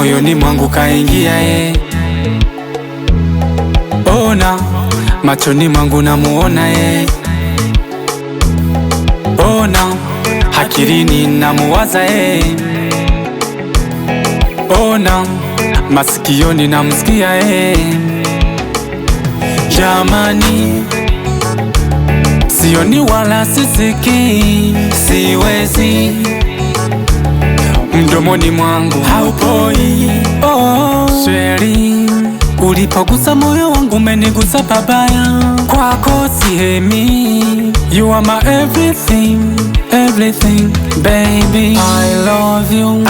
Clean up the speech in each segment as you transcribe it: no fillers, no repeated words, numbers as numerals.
moyoni mwangu kaingia ye. Ona machoni mwangu namuona ye. Ona akilini namuwaza ye. Ona masikioni namsikia ye. Jamani, sioni wala sisiki, siwezi, mdomoni mwangu haupoi. Oh, sheri, ulipogusa moyo wangu umenigusa pabaya. Kwako sihemi, you are my everything, everything, baby. I love you,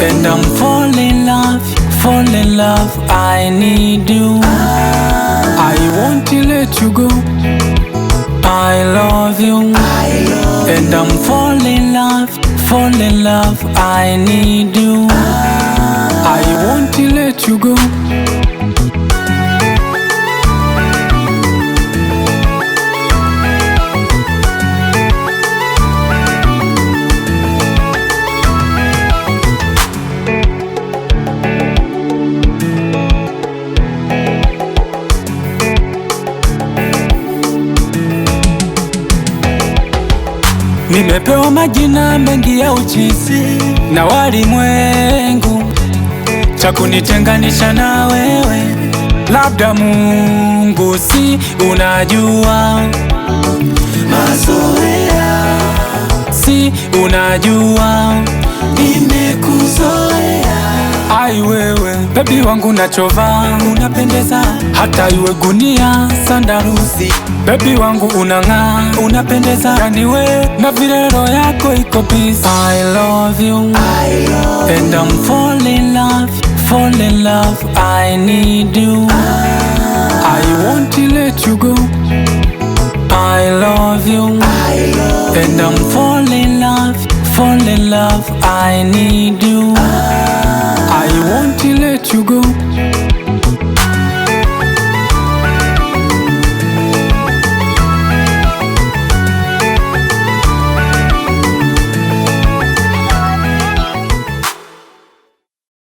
and I'm fall in love, fall in love. I need you, I won't let you go. I love you, and I'm fall in love, fall in love. I need you, I won't let you go. Nimepewa majina mengi ya uchizi na walimwengu, cha kunitenganisha na wewe labda Mungu, si unajua mazoea, si unajua nimekuzoea. Ai wewe baby wangu nachova, unapendeza hata iwe gunia sandarusi. Baby wangu unang'aa, unapendeza yani we na vile roho yako iko busy. I love you, and I'm fall in love, fall in love. I need you, I won't let you go. I love you, and I'm fall in love, fall in love. I need you, I won't let you go.